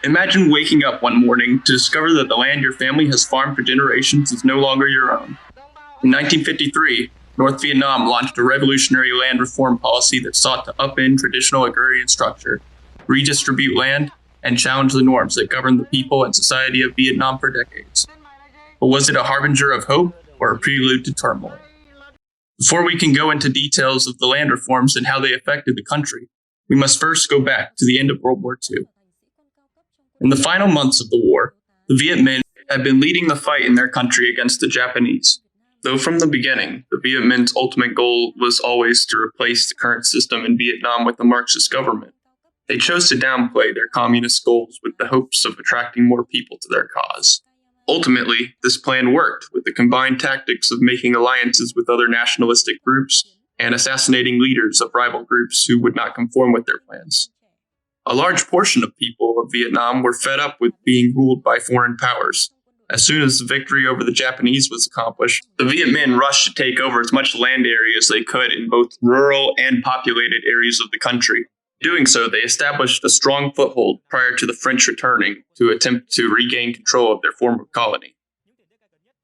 Imagine waking up one morning to discover that the land your family has farmed for generations is no longer your own. In 1953, North Vietnam launched a revolutionary land reform policy that sought to upend traditional agrarian structure, redistribute land, and challenge the norms that govern the people and society of Vietnam for decades. But was it a harbinger of hope or a prelude to turmoil? Before we can go into details of the land reforms and how they affected the country, we must first go back to the end of World War II. In the final months of the war, the Viet Minh had been leading the fight in their country against the Japanese. Though from the beginning, the Viet Minh's ultimate goal was always to replace the current system in Vietnam with a Marxist government, they chose to downplay their communist goals with the hopes of attracting more people to their cause. Ultimately, this plan worked with the combined tactics of making alliances with other nationalistic groups and assassinating leaders of rival groups who would not conform with their plans. A large portion of people of Vietnam were fed up with being ruled by foreign powers. As soon as the victory over the Japanese was accomplished, the Viet Minh rushed to take over as much land area as they could in both rural and populated areas of the country. Doing so, they established a strong foothold prior to the French returning to attempt to regain control of their former colony.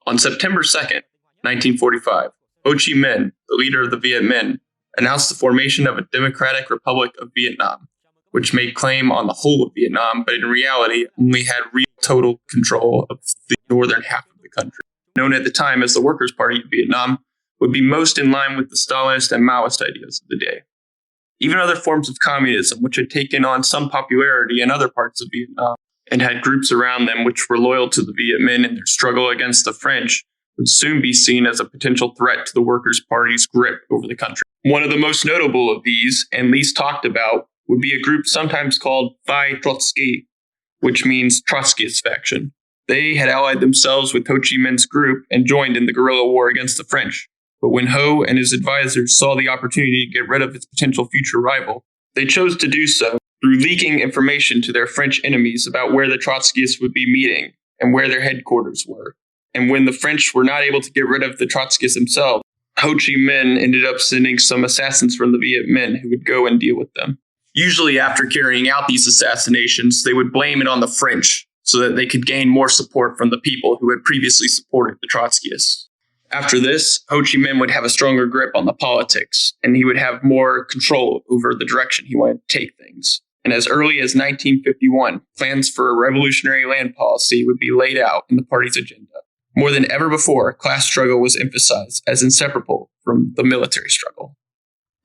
On September 2nd, 1945, Ho Chi Minh, the leader of the Viet Minh, announced the formation of a Democratic Republic of Vietnam, which made claim on the whole of Vietnam, but in reality only had real total control of the northern half of the country. Known at the time as the Workers' Party of Vietnam, would be most in line with the Stalinist and Maoist ideas of the day. Even other forms of communism, which had taken on some popularity in other parts of Vietnam and had groups around them which were loyal to the Viet Minh in their struggle against the French, would soon be seen as a potential threat to the Workers' Party's grip over the country. One of the most notable of these, and least talked about, would be a group sometimes called Phai Trotsky, which means Trotskyist faction. They had allied themselves with Ho Chi Minh's group and joined in the guerrilla war against the French. But when Ho and his advisors saw the opportunity to get rid of his potential future rival, they chose to do so through leaking information to their French enemies about where the Trotskyists would be meeting and where their headquarters were. And when the French were not able to get rid of the Trotskyists themselves, Ho Chi Minh ended up sending some assassins from the Viet Minh who would go and deal with them. Usually after carrying out these assassinations, they would blame it on the French so that they could gain more support from the people who had previously supported the Trotskyists. After this, Ho Chi Minh would have a stronger grip on the politics, and he would have more control over the direction he wanted to take things. And as early as 1951, plans for a revolutionary land policy would be laid out in the party's agenda. More than ever before, class struggle was emphasized as inseparable from the military struggle.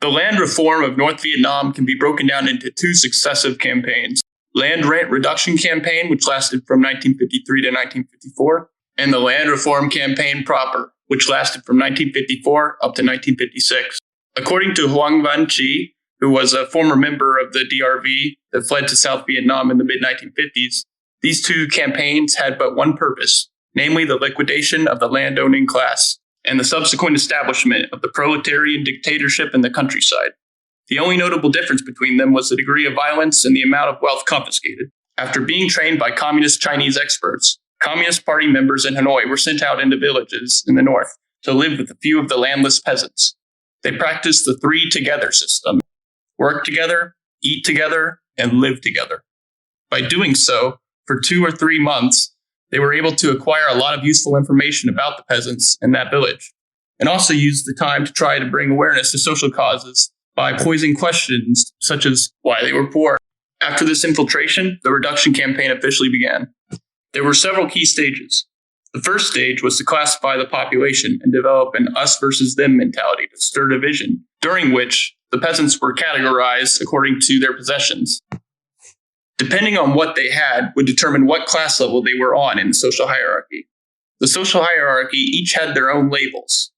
The land reform of North Vietnam can be broken down into two successive campaigns. Land rent reduction campaign, which lasted from 1953 to 1954, and the land reform campaign proper, which lasted from 1954 up to 1956. According to Hoang Van Chi, who was a former member of the DRV that fled to South Vietnam in the mid-1950s, these two campaigns had but one purpose, namely the liquidation of the landowning class and the subsequent establishment of the proletarian dictatorship in the countryside. The only notable difference between them was the degree of violence and the amount of wealth confiscated. After being trained by communist Chinese experts, Communist Party members in Hanoi were sent out into villages in the north to live with a few of the landless peasants. They practiced the three together system: work together, eat together, and live together. By doing so, for 2 or 3 months, they were able to acquire a lot of useful information about the peasants in that village, and also used the time to try to bring awareness to social causes by posing questions such as why they were poor. After this infiltration, the reduction campaign officially began. There were several key stages. The first stage was to classify the population and develop an us versus them mentality to stir division, during which the peasants were categorized according to their possessions. Depending on what they had would determine what class level they were on in the social hierarchy. The social hierarchy each had their own labels.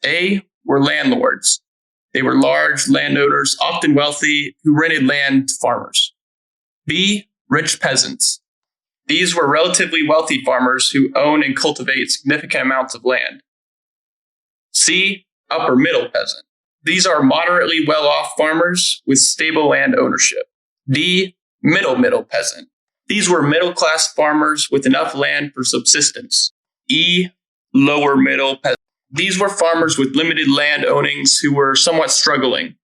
A were landlords. They were large landowners, often wealthy, who rented land to farmers. B, rich peasants. These were relatively wealthy farmers who own and cultivate significant amounts of land. C, upper middle peasant. These are moderately well-off farmers with stable land ownership. D, middle peasant. These were middle-class farmers with enough land for subsistence. E, lower middle peasant. These were farmers with limited land ownings who were somewhat struggling.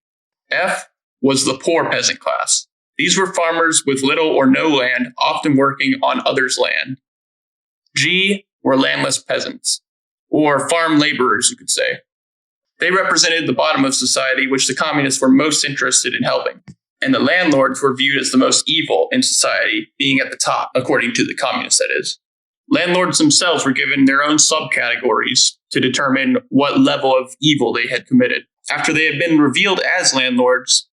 F was the poor peasant class. These were farmers with little or no land, often working on others' land. G were landless peasants, or farm laborers, you could say. They represented the bottom of society, which the communists were most interested in helping. And the landlords were viewed as the most evil in society, being at the top, according to the communists, that is. Landlords themselves were given their own subcategories to determine what level of evil they had committed. After they had been revealed as landlords,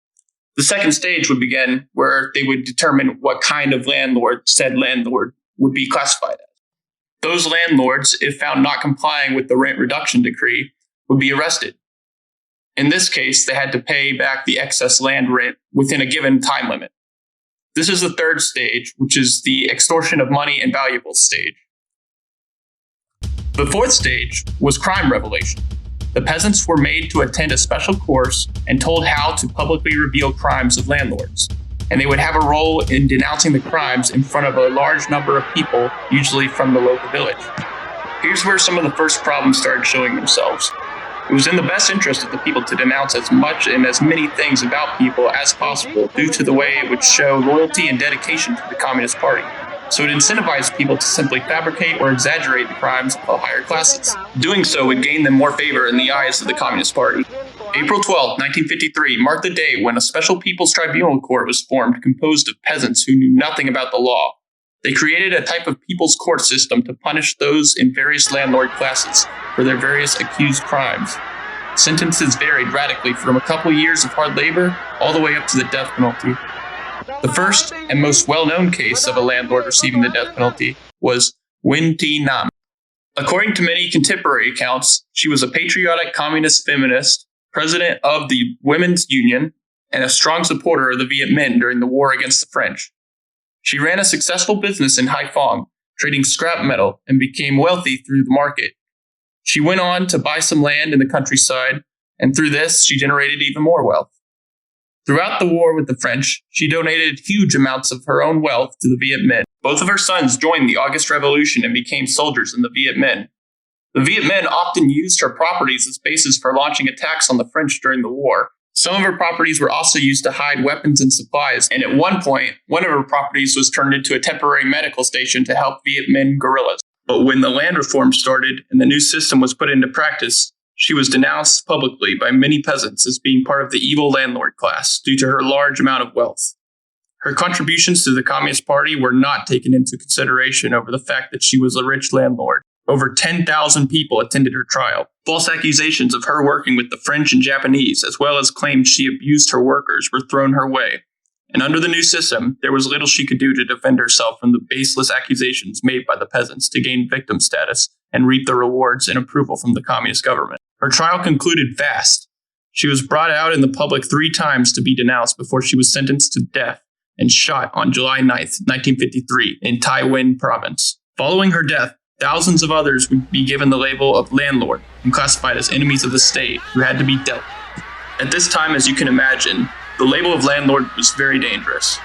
the second stage would begin, where they would determine what kind of landlord said landlord would be classified as. Those landlords, if found not complying with the rent reduction decree, would be arrested. In this case, they had to pay back the excess land rent within a given time limit. This is the third stage, which is the extortion of money and valuables stage. The fourth stage was crime revelation. The peasants were made to attend a special course and told how to publicly reveal crimes of landlords. And they would have a role in denouncing the crimes in front of a large number of people, usually from the local village. Here's where some of the first problems started showing themselves. It was in the best interest of the people to denounce as much and as many things about people as possible due to the way it would show loyalty and dedication to the Communist Party. So it incentivized people to simply fabricate or exaggerate the crimes of the higher classes. Doing so would gain them more favor in the eyes of the Communist Party. April 12, 1953 marked the day when a special People's Tribunal Court was formed composed of peasants who knew nothing about the law. They created a type of people's court system to punish those in various landlord classes for their various accused crimes. Sentences varied radically from a couple years of hard labor all the way up to the death penalty. The first and most well-known case of a landlord receiving the death penalty was Nguyen Thi Nam. According to many contemporary accounts, she was a patriotic communist feminist, president of the Women's Union, and a strong supporter of the Viet Minh during the war against the French. She ran a successful business in Haiphong, trading scrap metal, and became wealthy through the market. She went on to buy some land in the countryside, and through this, she generated even more wealth. Throughout the war with the French, she donated huge amounts of her own wealth to the Viet Minh. Both of her sons joined the August Revolution and became soldiers in the Viet Minh. The Viet Minh often used her properties as bases for launching attacks on the French during the war. Some of her properties were also used to hide weapons and supplies, and at one point, one of her properties was turned into a temporary medical station to help Viet Minh guerrillas. But when the land reform started and the new system was put into practice, she was denounced publicly by many peasants as being part of the evil landlord class due to her large amount of wealth. Her contributions to the Communist Party were not taken into consideration over the fact that she was a rich landlord. Over 10,000 people attended her trial. False accusations of her working with the French and Japanese, as well as claims she abused her workers, were thrown her way. And under the new system, there was little she could do to defend herself from the baseless accusations made by the peasants to gain victim status and reap the rewards and approval from the communist government. Her trial concluded fast. She was brought out in the public 3 times to be denounced before she was sentenced to death and shot on July 9th, 1953, in Tai Nguyen province. Following her death, thousands of others would be given the label of landlord and classified as enemies of the state who had to be dealt with. At this time, as you can imagine, the label of landlord was very dangerous.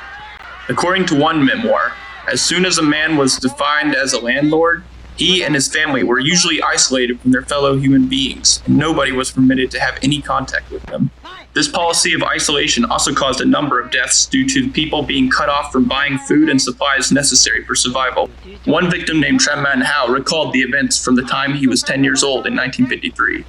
According to one memoir, as soon as a man was defined as a landlord, he and his family were usually isolated from their fellow human beings, and nobody was permitted to have any contact with them. This policy of isolation also caused a number of deaths due to people being cut off from buying food and supplies necessary for survival. One victim named Tran Man Hao recalled the events from the time he was 10 years old in 1953.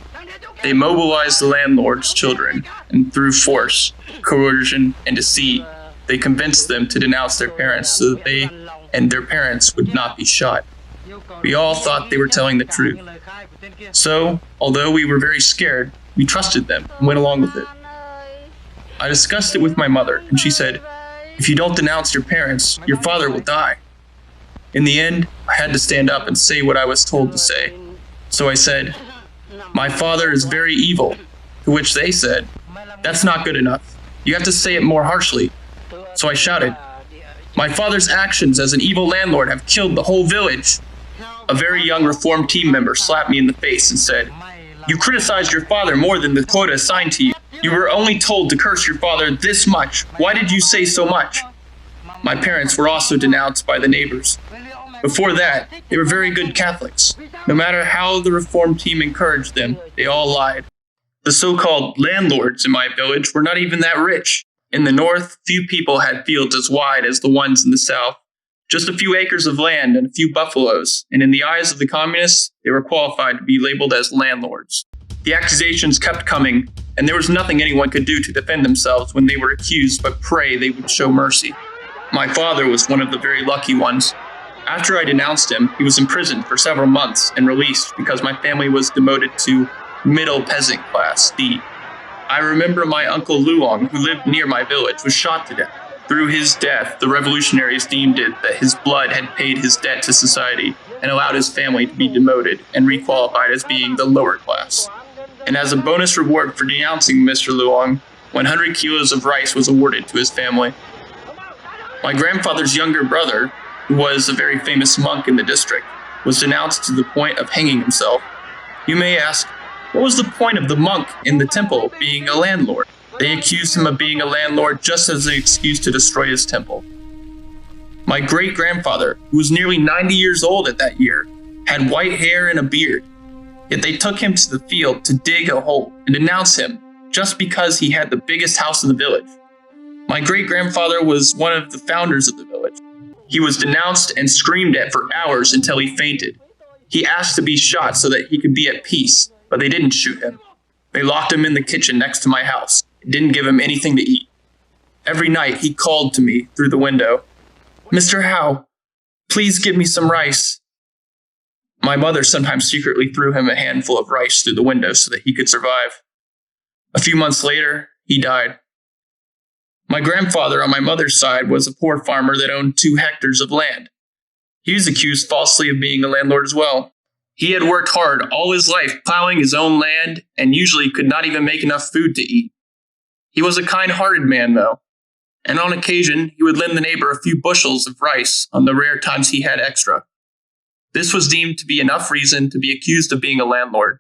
They mobilized the landlord's children, and through force, coercion, and deceit, they convinced them to denounce their parents so that they and their parents would not be shot. We all thought they were telling the truth. So, although we were very scared, we trusted them and went along with it. I discussed it with my mother, and she said, "If you don't denounce your parents, your father will die." In the end, I had to stand up and say what I was told to say. So I said, "My father is very evil," to which they said, "That's not good enough. You have to say it more harshly." So I shouted, "My father's actions as an evil landlord have killed the whole village." A very young Reform team member slapped me in the face and said, "You criticized your father more than the quota assigned to you. You were only told to curse your father this much. Why did you say so much?" My parents were also denounced by the neighbors. Before that, they were very good Catholics. No matter how the Reform team encouraged them, they all lied. The so-called landlords in my village were not even that rich. In the North, few people had fields as wide as the ones in the South. Just a few acres of land and a few buffaloes, and in the eyes of the communists, they were qualified to be labeled as landlords. The accusations kept coming, and there was nothing anyone could do to defend themselves when they were accused, but pray they would show mercy. My father was one of the very lucky ones. After I denounced him, he was imprisoned for several months and released because my family was demoted to middle peasant class D. I remember my uncle Luong, who lived near my village, was shot to death. Through his death, the revolutionaries deemed it that his blood had paid his debt to society and allowed his family to be demoted and requalified as being the lower class. And as a bonus reward for denouncing Mr. Luong, 100 kilos of rice was awarded to his family. My grandfather's younger brother, who was a very famous monk in the district, was denounced to the point of hanging himself. You may ask, what was the point of the monk in the temple being a landlord? They accused him of being a landlord just as an excuse to destroy his temple. My great-grandfather, who was nearly 90 years old at that year, had white hair and a beard. Yet they took him to the field to dig a hole and denounce him just because he had the biggest house in the village. My great-grandfather was one of the founders of the village. He was denounced and screamed at for hours until he fainted. He asked to be shot so that he could be at peace, but they didn't shoot him. They locked him in the kitchen next to my house and didn't give him anything to eat. Every night he called to me through the window, "Mr. Howe, please give me some rice." My mother sometimes secretly threw him a handful of rice through the window so that he could survive. A few months later, he died. My grandfather on my mother's side was a poor farmer that owned 2 hectares of land. He was accused falsely of being a landlord as well. He had worked hard all his life plowing his own land and usually could not even make enough food to eat. He was a kind-hearted man, though, and on occasion he would lend the neighbor a few bushels of rice on the rare times he had extra. This was deemed to be enough reason to be accused of being a landlord.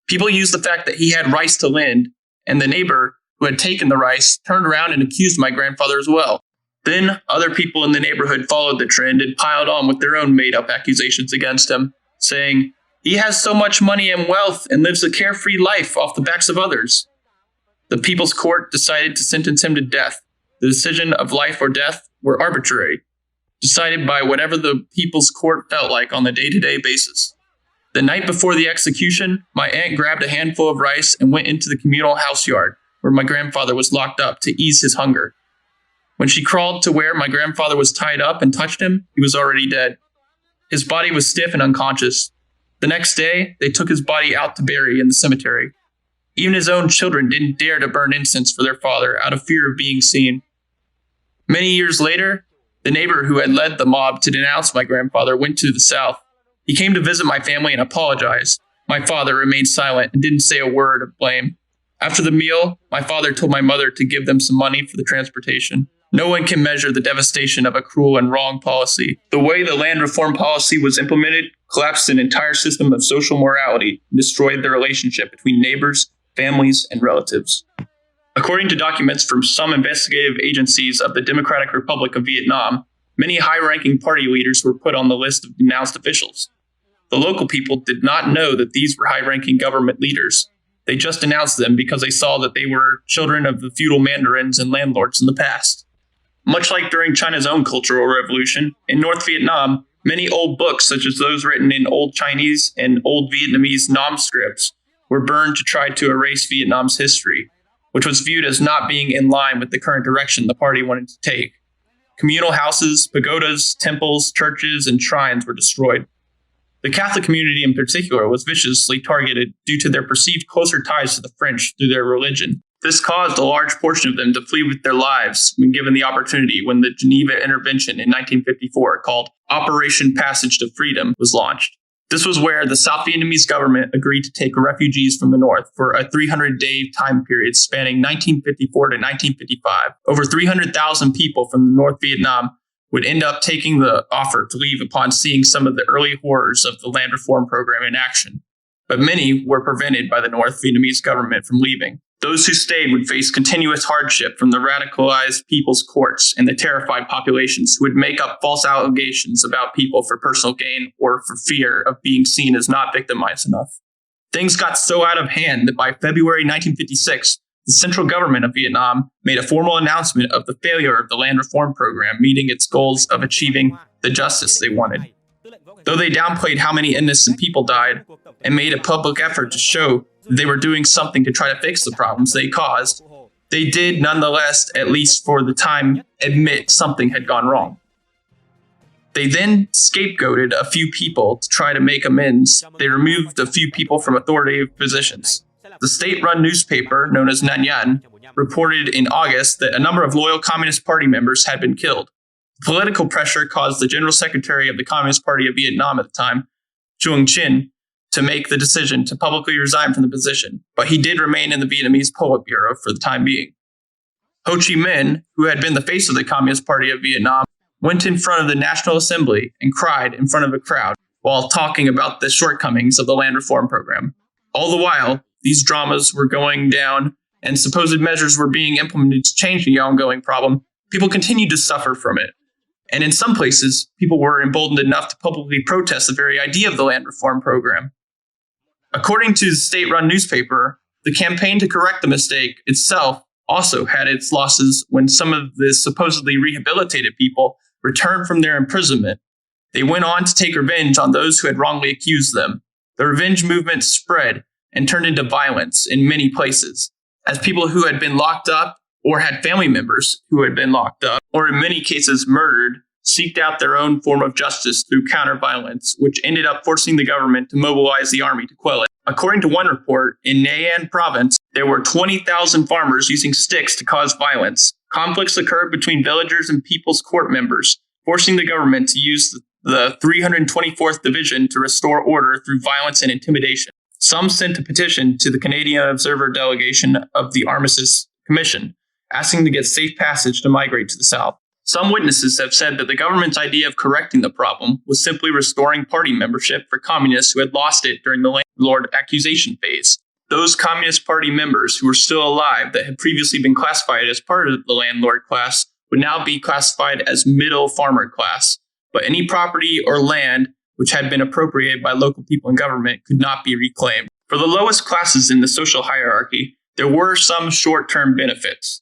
People used the fact that he had rice to lend, and the neighbor who had taken the rice turned around and accused my grandfather as well. Then other people in the neighborhood followed the trend and piled on with their own made-up accusations against him, saying, "He has so much money and wealth and lives a carefree life off the backs of others." The People's Court decided to sentence him to death. The decision of life or death were arbitrary, decided by whatever the People's Court felt like on a day-to-day basis. The night before the execution, my aunt grabbed a handful of rice and went into the communal house yard where my grandfather was locked up to ease his hunger. When she crawled to where my grandfather was tied up and touched him, he was already dead. His body was stiff and unconscious. The next day, they took his body out to bury in the cemetery. Even his own children didn't dare to burn incense for their father out of fear of being seen. Many years later, the neighbor who had led the mob to denounce my grandfather went to the South. He came to visit my family and apologized. My father remained silent and didn't say a word of blame. After the meal, my father told my mother to give them some money for the transportation. No one can measure the devastation of a cruel and wrong policy. The way the land reform policy was implemented collapsed an entire system of social morality and destroyed the relationship between neighbors, families, and relatives. According to documents from some investigative agencies of the Democratic Republic of Vietnam, many high-ranking party leaders were put on the list of denounced officials. The local people did not know that these were high-ranking government leaders. They just denounced them because they saw that they were children of the feudal mandarins and landlords in the past. Much like during China's own Cultural Revolution, in North Vietnam, many old books, such as those written in Old Chinese and Old Vietnamese Nam scripts, were burned to try to erase Vietnam's history, which was viewed as not being in line with the current direction the party wanted to take. Communal houses, pagodas, temples, churches, and shrines were destroyed. The Catholic community in particular was viciously targeted due to their perceived closer ties to the French through their religion. This caused a large portion of them to flee with their lives when given the opportunity when the Geneva Intervention in 1954, called Operation Passage to Freedom, was launched. This was where the South Vietnamese government agreed to take refugees from the north for a 300-day time period spanning 1954 to 1955. Over 300,000 people from the North Vietnam would end up taking the offer to leave upon seeing some of the early horrors of the land reform program in action. But many were prevented by the North Vietnamese government from leaving. Those who stayed would face continuous hardship from the radicalized people's courts and the terrified populations who would make up false allegations about people for personal gain or for fear of being seen as not victimized enough. Things got so out of hand that by February 1956, the the central government of Vietnam made a formal announcement of the failure of the land reform program meeting its goals of achieving the justice they wanted. Though they downplayed how many innocent people died and made a public effort to show that they were doing something to try to fix the problems they caused, they did nonetheless, at least for the time, admit something had gone wrong. They then scapegoated a few people to try to make amends. They removed a few people from authoritative positions. The state-run newspaper, known as Nan Yan, reported in August that a number of loyal Communist Party members had been killed. Political pressure caused the General Secretary of the Communist Party of Vietnam at the time, Trung Chin, to make the decision to publicly resign from the position, but he did remain in the Vietnamese Politburo for the time being. Ho Chi Minh, who had been the face of the Communist Party of Vietnam, went in front of the National Assembly and cried in front of a crowd while talking about the shortcomings of the land reform program. All the while, these dramas were going down and supposed measures were being implemented to change the ongoing problem, people continued to suffer from it. And in some places, people were emboldened enough to publicly protest the very idea of the land reform program. According to the state-run newspaper, the campaign to correct the mistake itself also had its losses when some of the supposedly rehabilitated people returned from their imprisonment. They went on to take revenge on those who had wrongly accused them. The revenge movement spread and turned into violence in many places, as people who had been locked up or had family members who had been locked up, or in many cases murdered, seeked out their own form of justice through counter-violence, which ended up forcing the government to mobilize the army to quell it. According to one report, in Nha An province, there were 20,000 farmers using sticks to cause violence. Conflicts occurred between villagers and people's court members, forcing the government to use the 324th Division to restore order through violence and intimidation. Some sent a petition to the Canadian Observer delegation of the Armistice Commission, asking to get safe passage to migrate to the south. Some witnesses have said that the government's idea of correcting the problem was simply restoring party membership for communists who had lost it during the landlord accusation phase. Those Communist Party members who were still alive that had previously been classified as part of the landlord class would now be classified as middle farmer class, but any property or land which had been appropriated by local people and government could not be reclaimed. For the lowest classes in the social hierarchy, there were some short-term benefits.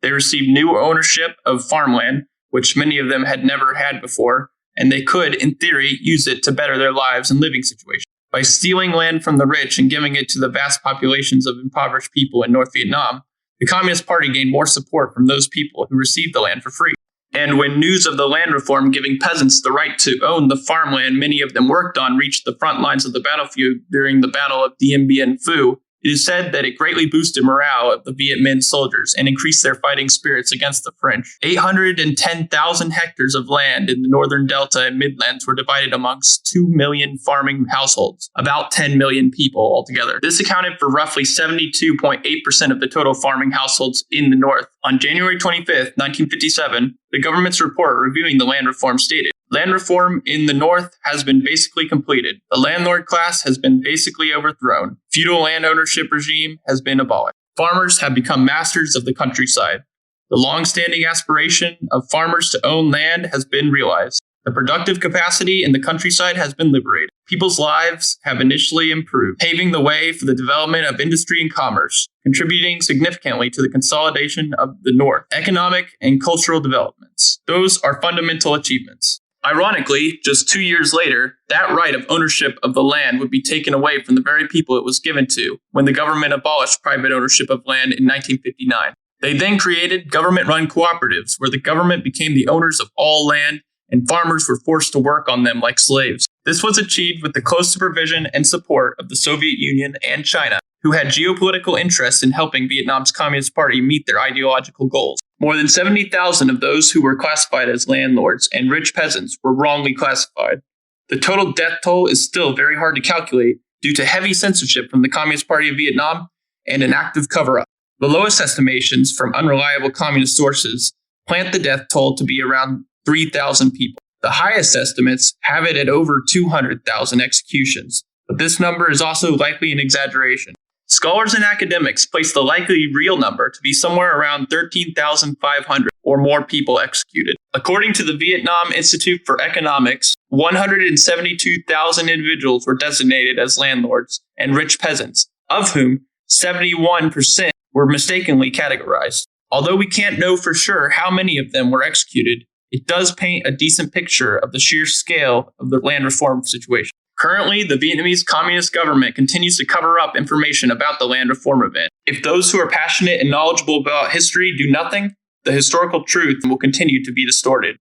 They received new ownership of farmland, which many of them had never had before, and they could, in theory, use it to better their lives and living situations. By stealing land from the rich and giving it to the vast populations of impoverished people in North Vietnam, the Communist Party gained more support from those people who received the land for free. And when news of the land reform giving peasants the right to own the farmland many of them worked on reached the front lines of the battlefield during the Battle of Dien Bien Phu, it is said that it greatly boosted morale of the Viet Minh soldiers and increased their fighting spirits against the French. 810,000 hectares of land in the northern delta and midlands were divided amongst 2 million farming households, about 10 million people altogether. This accounted for roughly 72.8% of the total farming households in the north. On January 25, 1957, the government's report reviewing the land reform stated, "Land reform in the North has been basically completed. The landlord class has been basically overthrown. Feudal land ownership regime has been abolished. Farmers have become masters of the countryside. The long-standing aspiration of farmers to own land has been realized. The productive capacity in the countryside has been liberated. People's lives have initially improved, paving the way for the development of industry and commerce, contributing significantly to the consolidation of the North, economic and cultural developments. Those are fundamental achievements." Ironically, just 2 years later, that right of ownership of the land would be taken away from the very people it was given to when the government abolished private ownership of land in 1959. They then created government-run cooperatives where the government became the owners of all land and farmers were forced to work on them like slaves. This was achieved with the close supervision and support of the Soviet Union and China, who had geopolitical interests in helping Vietnam's Communist Party meet their ideological goals. More than 70,000 of those who were classified as landlords and rich peasants were wrongly classified. The total death toll is still very hard to calculate due to heavy censorship from the Communist Party of Vietnam and an active cover-up. The lowest estimations from unreliable communist sources plant the death toll to be around 3,000 people. The highest estimates have it at over 200,000 executions, but this number is also likely an exaggeration. Scholars and academics place the likely real number to be somewhere around 13,500 or more people executed. According to the Vietnam Institute for Economics, 172,000 individuals were designated as landlords and rich peasants, of whom 71% were mistakenly categorized. Although we can't know for sure how many of them were executed, it does paint a decent picture of the sheer scale of the land reform situation. Currently, the Vietnamese Communist government continues to cover up information about the land reform event. If those who are passionate and knowledgeable about history do nothing, the historical truth will continue to be distorted.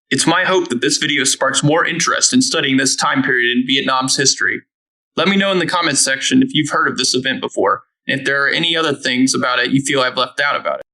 It's my hope that this video sparks more interest in studying this time period in Vietnam's history. Let me know in the comments section if you've heard of this event before, and if there are any other things about it you feel I've left out about it.